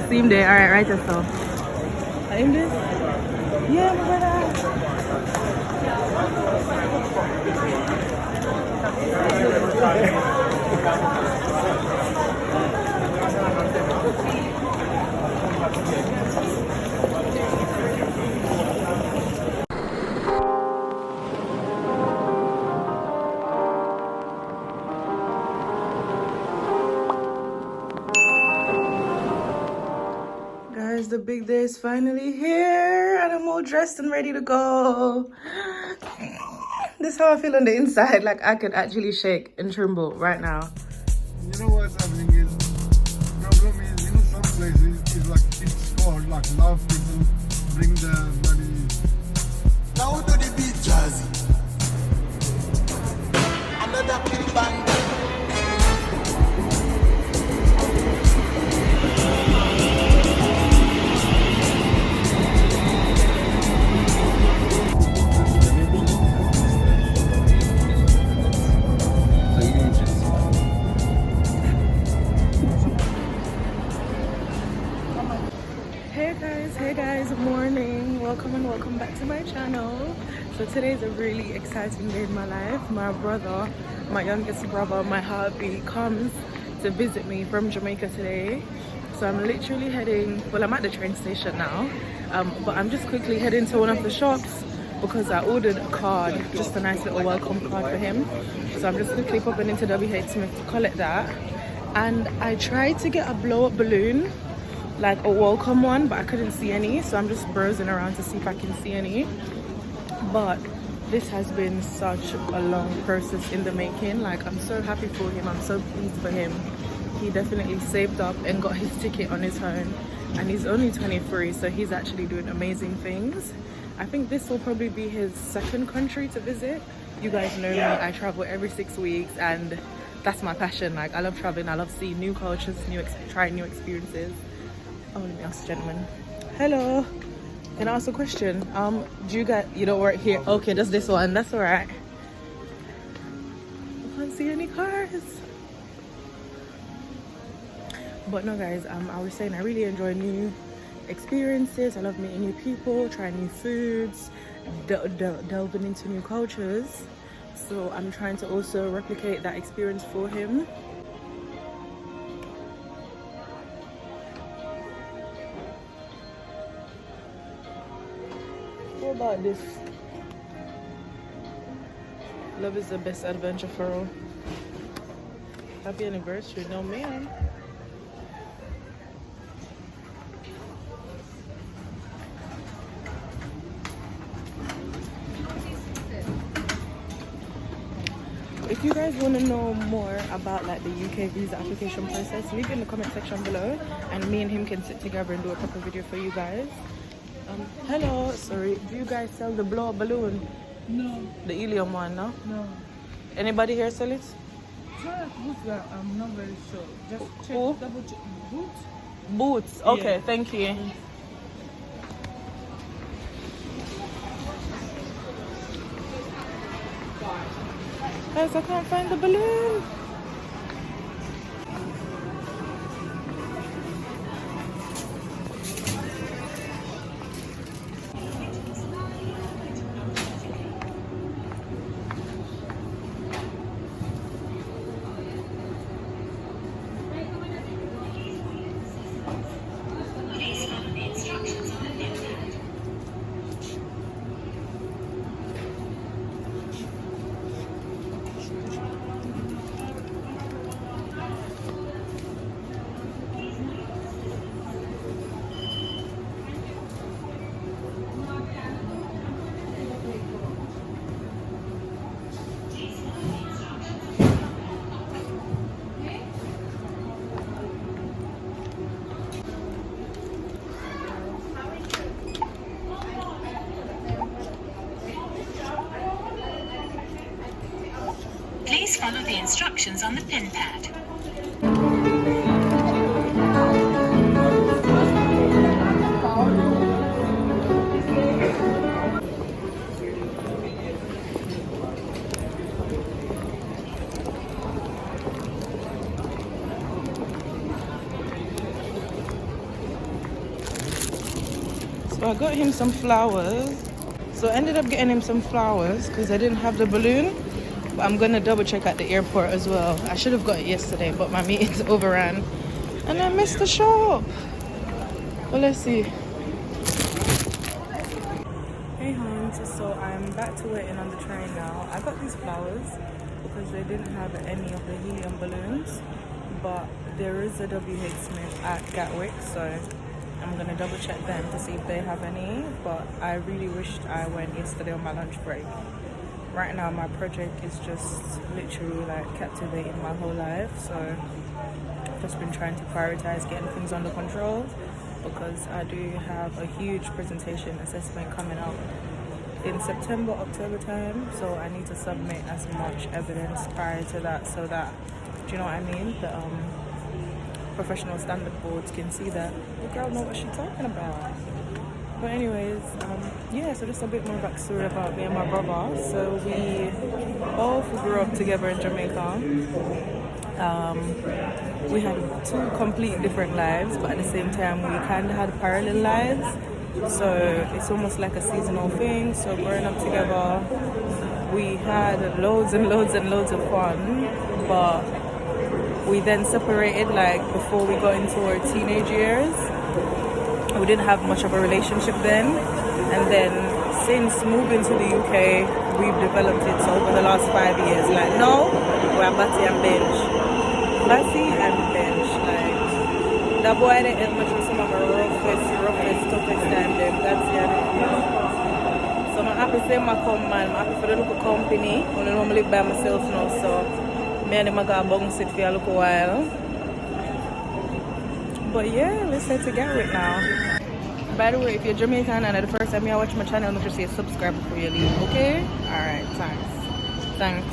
see him there. Alright, right yourself. In this? Yeah, my brother. Guys, the big day is finally here and I'm all dressed and ready to go. This is how I feel on the inside, like I could actually shake and tremble right now. You know what's happening is, problem is, you know, some places is like, it's called like love people bring the money. Now to the beat jazzy. Another big band. Hey guys, morning. Welcome and welcome back to my channel. So today is a really exciting day in my life. My brother, my youngest brother, my heartbeat, comes to visit me from Jamaica today. So I'm literally heading, well, I'm at the train station now, but I'm just quickly heading to one of the shops because I ordered a card, just a nice little welcome card for him. So I'm just quickly popping into WH Smith to collect that. And I tried to get a blow up balloon, like a welcome one, but I couldn't see any, so I'm just browsing around to see if I can see any. But this has been such a long process in the making. Like, I'm so happy for him, I'm so pleased for him. He definitely saved up and got his ticket on his own, and he's only 23, so he's actually doing amazing things. I think this will probably be his second country to visit. You guys know me, I travel every 6 weeks and that's my passion. Like, I love traveling, I love seeing new cultures, trying new experiences. Oh, let me ask the gentleman. Hello. Can I ask a question? Do you don't work here? Okay, that's this one. That's all right. I can't see any cars. But no, guys. I was saying I really enjoy new experiences. I love meeting new people, trying new foods, delving into new cultures. So I'm trying to also replicate that experience for him. What about this? Love is the best adventure for all. Happy anniversary, no ma'am. If you guys want to know more about like the UK visa application process, leave it in the comment section below and me and him can sit together and do a proper video for you guys. Hello, sorry, do you guys sell the blow up balloon? No. The helium one, no? No. Anybody here sell it? Try boots that I'm not very sure. Just check, Who? double check. Boots? Boots, okay, Yeah. thank you. Guys, I can't find the balloon. Please follow the instructions on the pin pad. So I got him some flowers. So I ended up getting him some flowers because I didn't have the balloon. But I'm gonna double check at the airport as well. I should have got it yesterday, but my meetings overran and I missed the shop. Well, let's see. Hey Hans, so I'm back to waiting on the train now. I got these flowers because they didn't have any of the helium balloons, but there is a WH Smith at Gatwick, so I'm gonna double check them to see if they have any. But I really wished I went yesterday on my lunch break. Right now my project is just literally like captivating my whole life, so I've just been trying to prioritize getting things under control because I do have a huge presentation assessment coming up in September, October time, so I need to submit as much evidence prior to that so that, do you know what I mean, the professional standard boards can see that the girl know what she's talking about. But anyways, yeah, so just a bit more backstory about me and my brother. So we both grew up together in Jamaica. We had two completely different lives, but at the same time we kind of had parallel lives. So it's almost like a seasonal thing. So growing up together, we had loads and loads and loads of fun, but we then separated like before we got into our teenage years. We didn't have much of a relationship then, and then since moving to the UK, we've developed it. So over the last 5 years, like now we're Batty and Bench, Batty and Bench. Like that boy didn't have much of some of our roughest, toughest time. Them that's the other. So I'm happy to say my come man. I'm happy for the local company. I normally live by myself now, so me and him are gonna bounce it for a little while. But yeah, let's head to Gatwick now. By the way, if you're Jamaican and the first time you watch my channel, make sure you subscribe before you leave, okay? Alright, thanks. Thanks.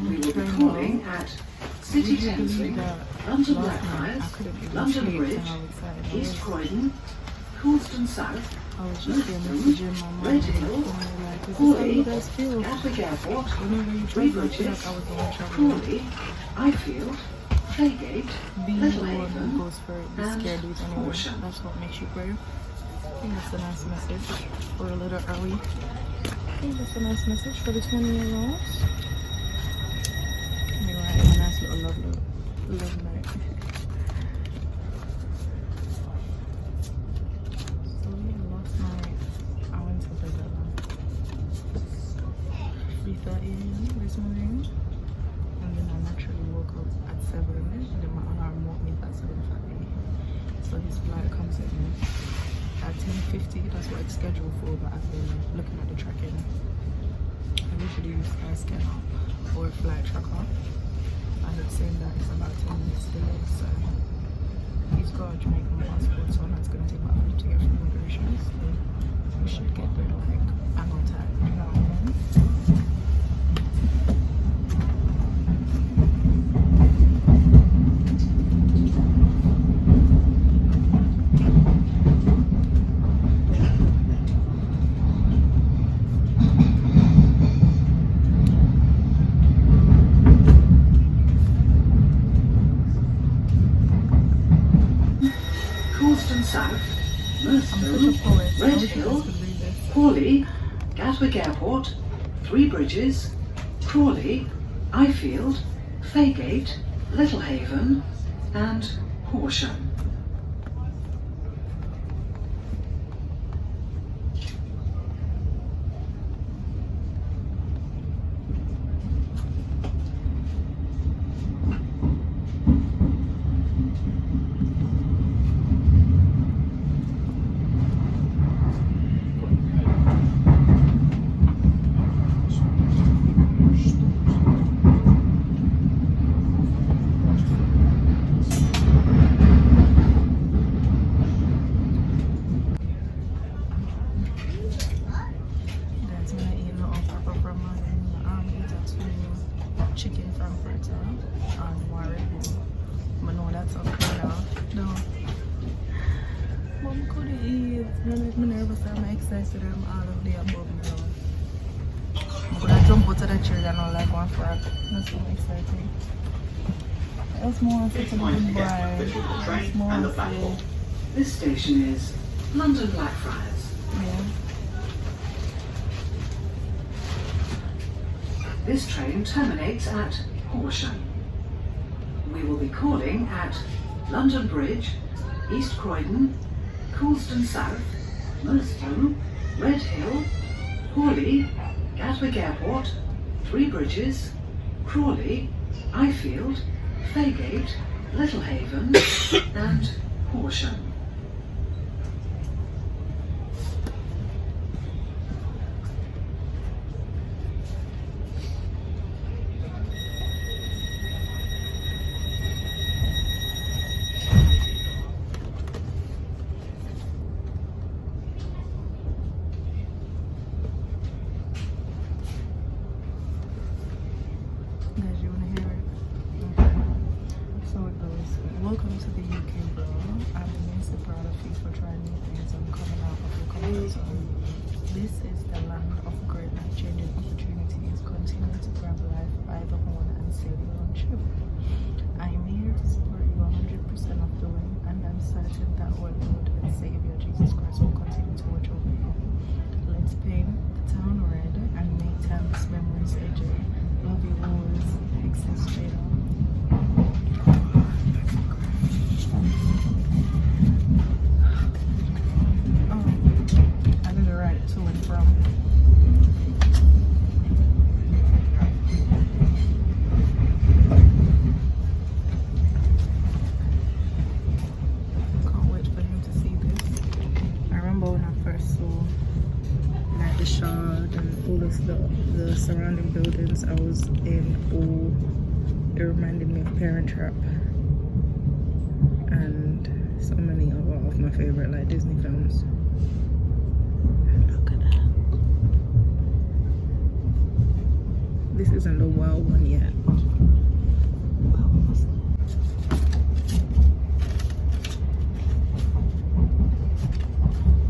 We will be calling at City Thameslink, London Blackfriars, London Bridge, East Croydon, Coulston South, Maidstone, Red Hill, Hawley, Gatwick Airport, Three Bridges, Crawley, Ifield, Playgate, Littlehaven, and Horsham. That's what makes you brave. I think that's a nice message. We're a little early. I think that's a nice message for the 20-year-olds. Anyway, I have a nice little love night. So yeah, last night I went to bed at 3:30 a.m. this morning, and then I naturally woke up at 7, and then my alarm woke me at 7:30. So his flight comes in at 10:50. That's what it's scheduled for, but I've been looking at the tracking. I usually use Skyscanner or Flight Tracker, and it's saying that it's about 10 minutes delayed. So he's got a Jamaican passport, so that's going to take about 50 years from immigration. So we should get there like I'm on time. You know what I mean? Coulston South, Maidstone, Red Hill, Hawley, Gatwick Airport, Three Bridges, Crawley, Ifield, Playgate, Littlehaven, and Horsham. Chicken frankfurter and Warren. I know that's okay now. No. Mom could eat. No make me nervous. I'm excited. I'm all of the above now. I'm gonna jump out of the chair and all like one frog. That's so exciting. That's more such a good bride. That's more so, This station is London Blackfriars. yeah. This train terminates at Horsham. We will be calling at London Bridge, East Croydon, Coulston South, Merstham, Red Hill, Hawley, Gatwick Airport, Three Bridges, Crawley, Ifield, Faygate, Littlehaven, and Horsham. Guys, you wanna hear it? So it goes. Welcome to the UK, bro. I'm immensely proud of you for trying new things and coming out of your comfort zone. This is the land of great life-changing opportunities. Continue to grab life by the horn and sail your own ship. I am here to support you 100% of the way, and I'm certain that our Lord and Savior Jesus Christ will continue to watch over you. Let's paint the town red and make timeless memories a joy. Love you always. Excess Jada. Oh, I didn't write to and from. Can't wait for him to see this. I remember when I first saw like the Shard and all of the surrounding buildings, I was in awe. It reminded me of Parent Trap and so many other of my favorite like Disney films. Look at that. This isn't the wow one yet.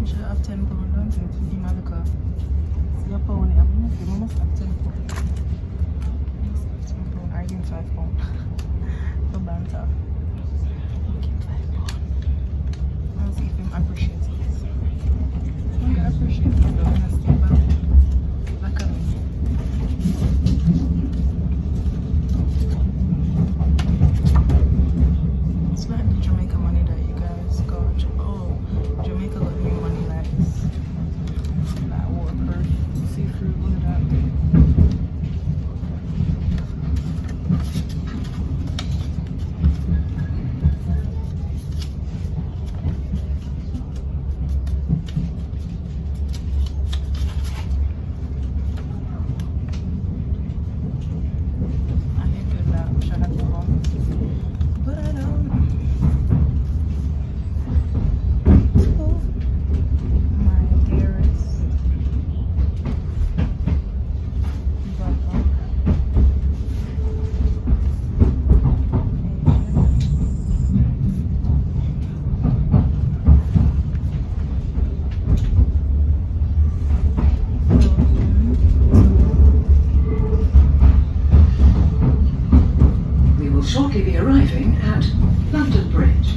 You should have 10 pound, don't you? You might look up. See your pound, you must have 10 pound. I give 5 pound. No banter. I'll give 5 pound. I'll see if him appreciates it. I'm gonna appreciate it though, honestly, but like it's not the Jamaica money that you guys got. Oh, Jamaica got new money like this. Like waterproof, see-through, all of that. I hated that. Wish I had the phone, but I don't. Oh, my dearest brother. We will shortly be arriving at London Bridge.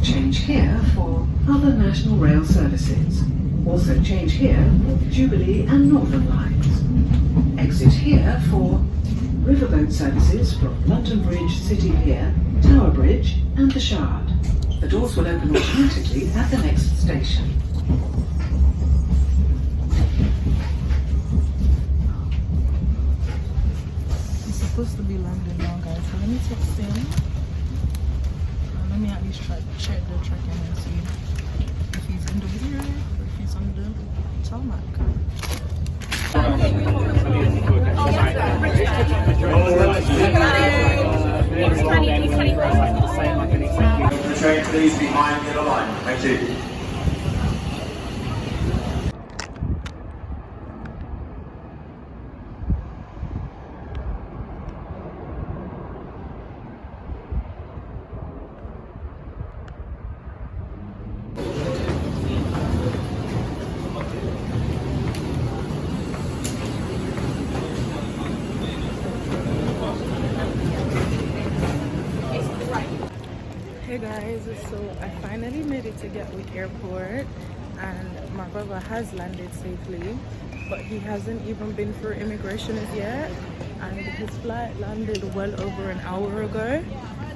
Change here for other National Rail services. Also change here for Jubilee and Northern lines. Exit here for riverboat services from London Bridge, City Pier, Tower Bridge and the Shard. The doors will open automatically at the next station. It's supposed to be landing now, guys. So let me text him. Let me at least check the tracking and see if he's in the video or if he's on the tarmac. The train please behind the line. Thank you. Hey guys, so I finally made it to Gatwick Airport and my brother has landed safely, but he hasn't even been through immigration as yet, and his flight landed well over an hour ago,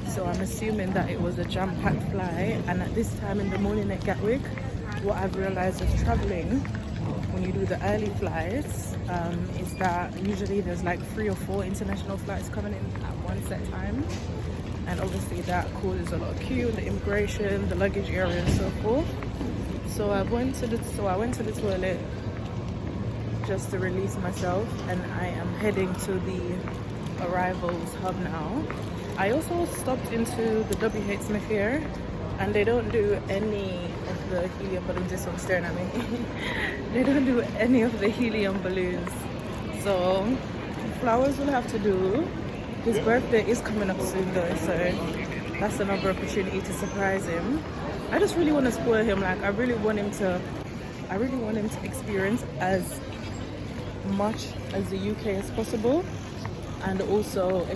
so I'm assuming that it was a jam-packed flight. And at this time in the morning at Gatwick, what I've realized is traveling when you do the early flights is that usually there's like 3 or 4 international flights coming in at one set time, and obviously that causes a lot of queue in the immigration, the luggage area and so forth. So I went to the toilet just to release myself, and I am heading to the arrivals hub now. I also stopped into the WH Smith here, and they don't do any of the helium balloons. This one's staring at me. They don't do any of the helium balloons, so flowers will have to do. His birthday is coming up soon though, so that's another opportunity to surprise him. I just really want to spoil him. Like I really want him to experience as much as the UK as possible, and also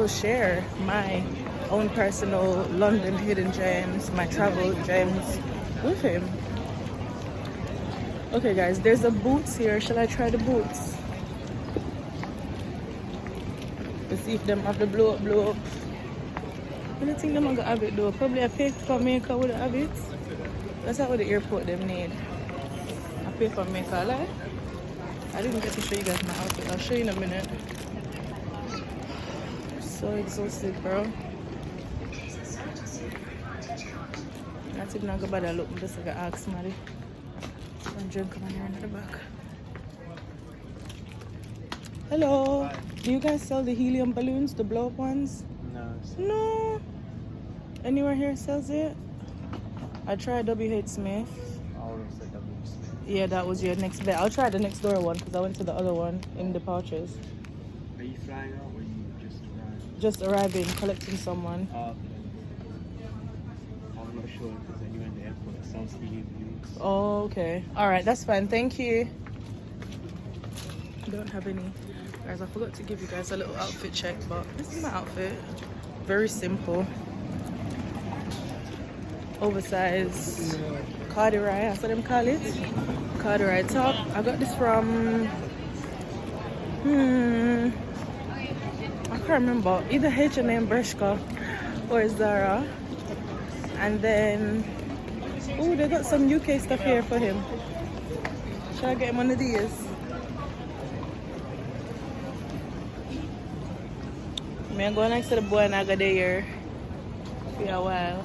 share my own personal London hidden gems, my travel gems with him. Okay guys, there's a Boots here. Shall I try the Boots? Let's see if them have the blow up. I don't think them are gonna have it though. Probably a paper maker would have it. That's how the airport them need. A paper maker, like. I didn't get to show you guys my outfit. I'll show you in a minute. So exhausted, bro. Not even gonna go by that look. I'm just gonna ask somebody. One drink come on here in the back. Hello. Do you guys sell the helium balloons, the blow up ones? No. Anywhere here sells it? I tried WH Smith. Yeah, that was your next bet. I'll try the next door one because I went to the other one in the pouches. Are you flying out or are you just arriving? Just arriving, collecting someone. I'm not sure if there's anywhere in the airport that sells helium balloons. Oh, okay. Alright, that's fine. Thank you. I don't have any. Guys, I forgot to give you guys a little outfit check, but this is my outfit. Very simple. Oversized corduroy, that's what them call it. Corduroy top. I got this from I can't remember, either H&M, Bershka or Zara. And then oh, they got some UK stuff here for him. Should I get him one of these? I'm going next to the boy and I got there for a while.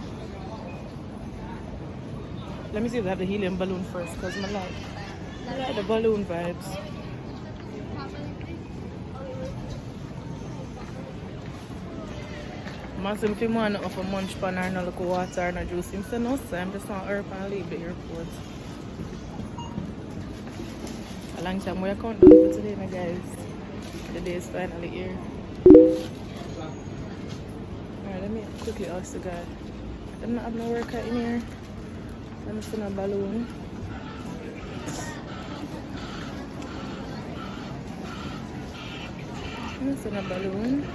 Let me see if they have the helium balloon first, because I like the balloon vibes. I'm asking if you want to offer munch pan or no local water or no juice. Him say no, so I'm just on earth and leave the airport. A long time we are counting for today, my guys. The day is finally here. Alright, let me quickly ask the guy. Them not have no worker in here. Let me see a balloon. Let me see a balloon.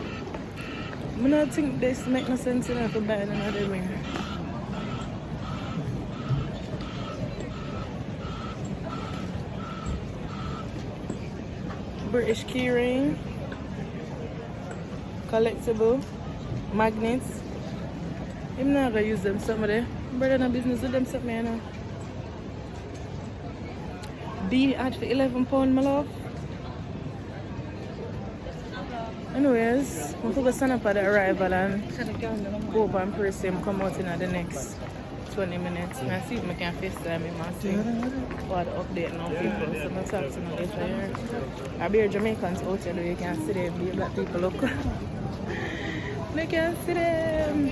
I don't think this makes no sense enough to buy another ring. British key ring. Collectible. Magnets. I'm not gonna use them some of them. Brother no business with them something, you know. Beanie ad for £11, my love. Anyways, I'm going to stand up at the arrival and go over and press him come out in the next 20 minutes. And see if I can FaceTime him and see what the update now people. So I'm going to talk to him later here. I'll be a Jamaicans out here, you can see them, the black people look. You can see them.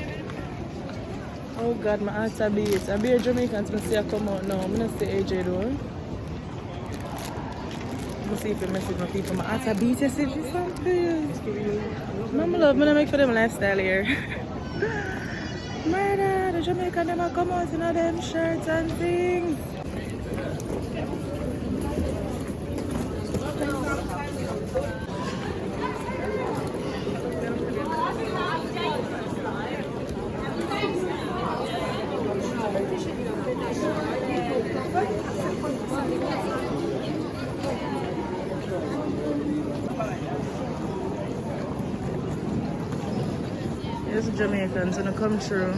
Oh God, my heart a beat. I'll be a Jamaican to see I come out now. I'm going to see AJ though. I'm see if I message my people. My heart a beat. You see something? Mama love, I'm going to make for them lifestyle here. Murder, the Jamaican never come out in all them shirts and things. It's Jamaicans gonna come through.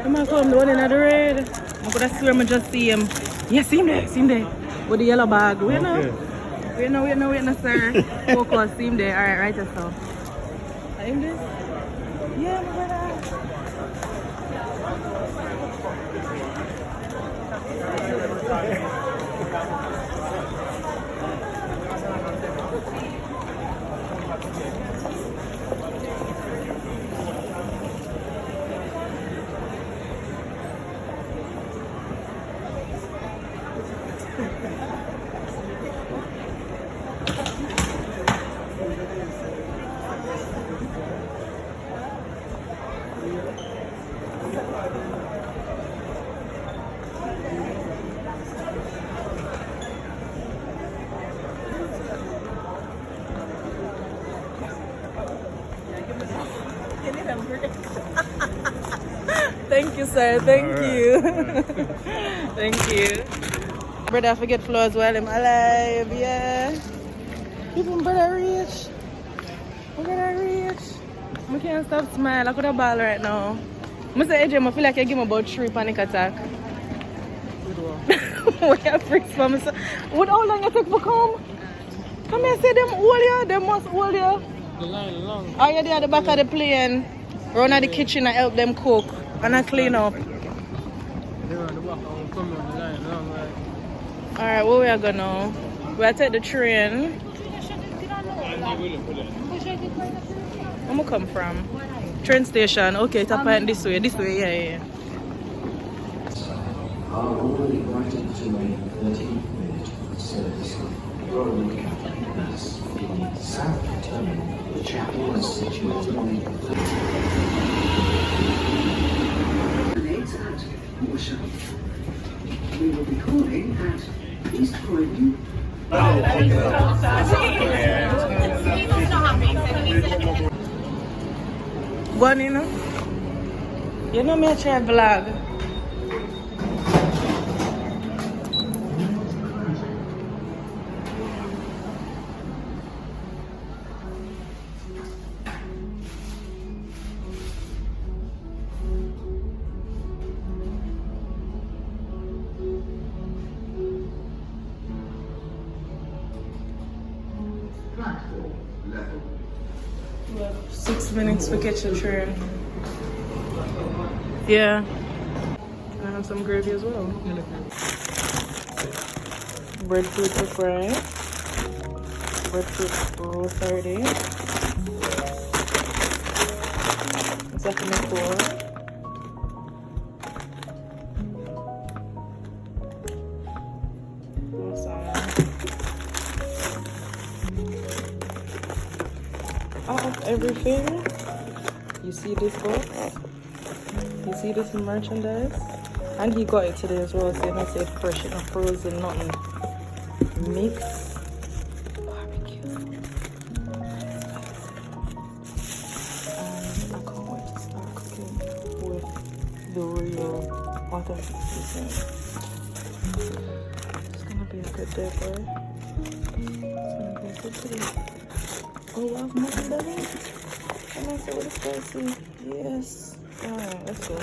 Come on, come, the one in the red. I'm gonna swear I just see him. Yes, see him there. With the yellow bag. Wait now. Wait now, sir. Focus, see him there. Alright, right there, so. Are him this? Yeah, my brother. Thank you, sir. Thank you. Thank you. Brother, I forget flow as well. I'm alive, yeah. Even brother rich. Brother rich. I can't stop smiling. I could have ball right now. I say, AJ, I feel like I give him about 3 panic attack. What you freaks for me? What how long you take for come? Come here, say them hold you. They must hold you. The line long. Are you there at the back of the plane? Run at the kitchen and help them cook and I clean up. They're on the back. I'll come on the line long, right? Alright, where we are going now? We are take the train. Where am I come from? Train station. Okay, it's up this way. This way, yeah. Are already invited to a 13-minute service from Catholic Mass in the South Terminal. The chapel is situated on the at Horsham. We will be calling at East Croydon. One, you know? You know me, I try vlog. Level. 6 minutes to catch the train. Yeah. Can I have some gravy as well? Breadfruit for fry. Breadfruit roll 30. Sesame 4. Out of everything, you see this box, you see this merchandise, and he got it today as well, so you know, say fresh and frozen, nothing mix. Barbecue. And I can't wait to start cooking with the real authentic seasoning. It's gonna be a good day, boy. It's gonna be a good day. Oh, you have more than that? Come on, say what it's spicy. Yes. Alright, let's go.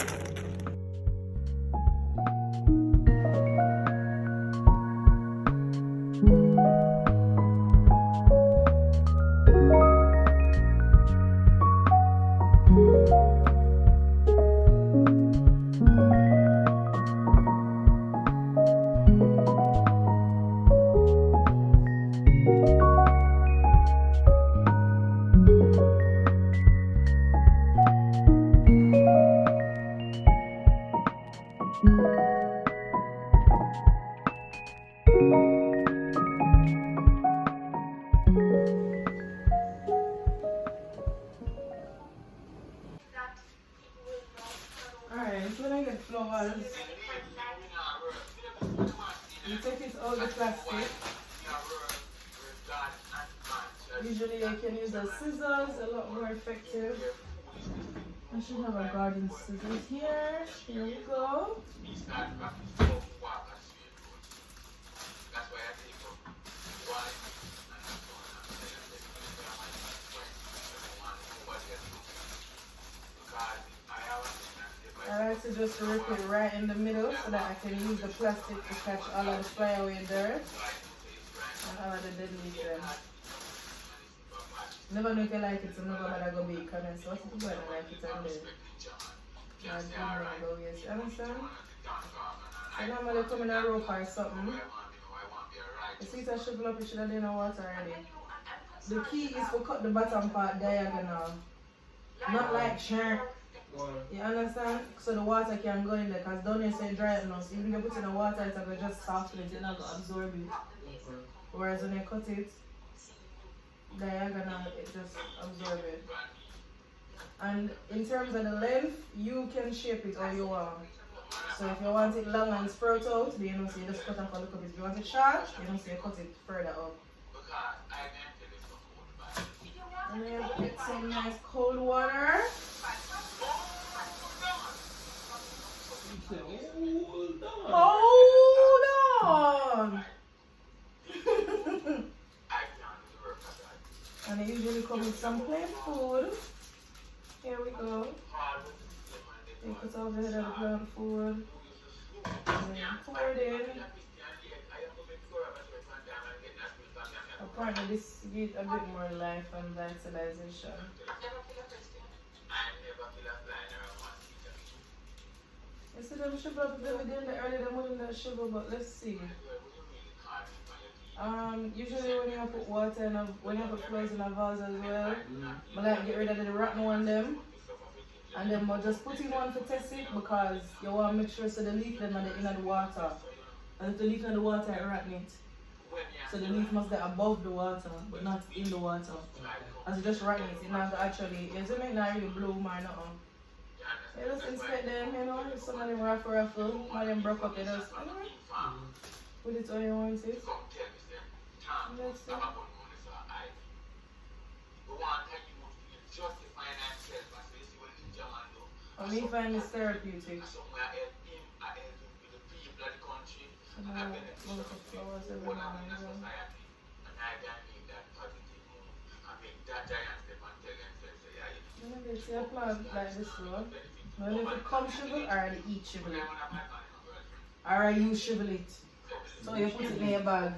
out the plastic. Usually I can use a scissors, a lot more effective. I should have a garden scissors here. Here we go. I like to just rip it right in the middle so that I can use the plastic to catch all of the flyaway dirt and all of the dead leaves then. Never know if you like it, so never matter go big comment. So what's the point I like it and then I go yes. You understand? So normally come in a rope or something. You see it a shrivel up, you should have done the water already. The key is to cut the bottom part diagonal. Not like sharp. You understand? So the water can go in there because down here say dry enough. So even if you put in the water, it's going to just soften it, it's not going to absorb it. Whereas when you cut it diagonal, it just absorbs it. And in terms of the length, you can shape it how you want. So if you want it long and sprout out, then you know, so you just cut off a little bit. If you want it short, you know, so you cut it further up. And then you put some nice cold water. Hold on! And it usually comes with some plain food. Here we go. You put over the head of the plain food. And then pour it in. Apparently this gives a bit more life and vitalization. You see them sugar up there within the early them within the sugar, but let's see. Usually when you put water in when you put clothes in a vase as well, I like get rid of the rotten one them. And then I just put in one to test it because you want to make sure so the leaf them are in the water. And if the leaf in the water it rotten it. So the leaf must be above the water, but not in the water. As you just rotten it, not actually, it doesn't not really bloom or nothing. You just inspect them, you know, if some of them raffle, some of them broke up, you just, put it on you want it. Let's see. I mean, find this therapeutic. Flowers every morning. Maybe see a plant like this one. Well, if it come shrivel, or I eat shrivel it. Or you shrivel it. So you put it in your bag.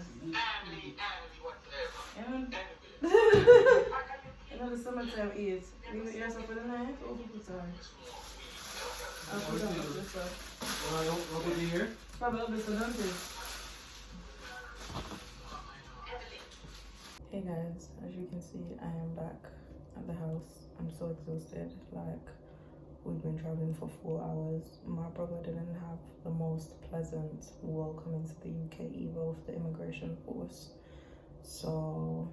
You know the summertime is. Leave it here so for the night. Oh, people time. I'll put it on this side. What will be here? Probably up this one, don't it? Hey guys, as you can see, I am back at the house. I'm so exhausted. Like, we've been traveling for 4 hours. My brother didn't have the most pleasant welcome into the UK either of the immigration force. So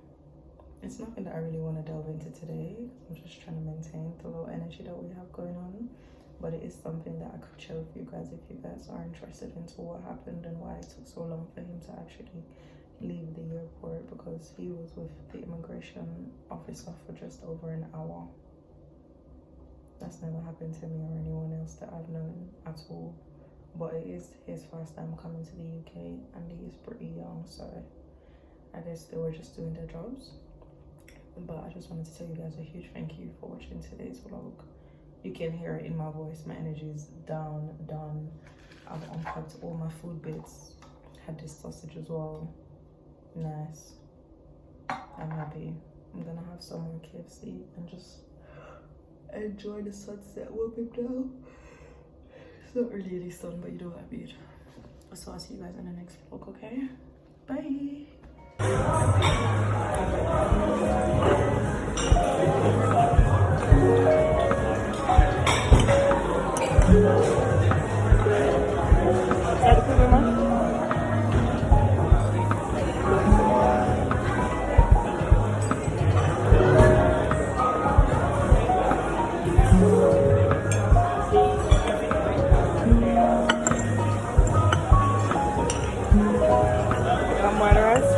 it's nothing that I really want to delve into today. I'm just trying to maintain the low energy that we have going on. But it is something that I could share with you guys if you guys are interested into what happened and why it took so long for him to actually leave the airport, because he was with the immigration officer for just over an hour. That's never happened to me or anyone else that I've known at all. But it is his first time coming to the UK and he is pretty young, so I guess they were just doing their jobs. But I just wanted to tell you guys a huge thank you for watching today's vlog. You can hear it in my voice, my energy is down. I've unpacked all my food bits. Had this sausage as well. Nice. I'm happy. I'm gonna have some more KFC and just enjoy the sunset walking down. It's not really any sun, but you know what I mean. So I'll see you guys in the next vlog, okay? Bye. while the rest.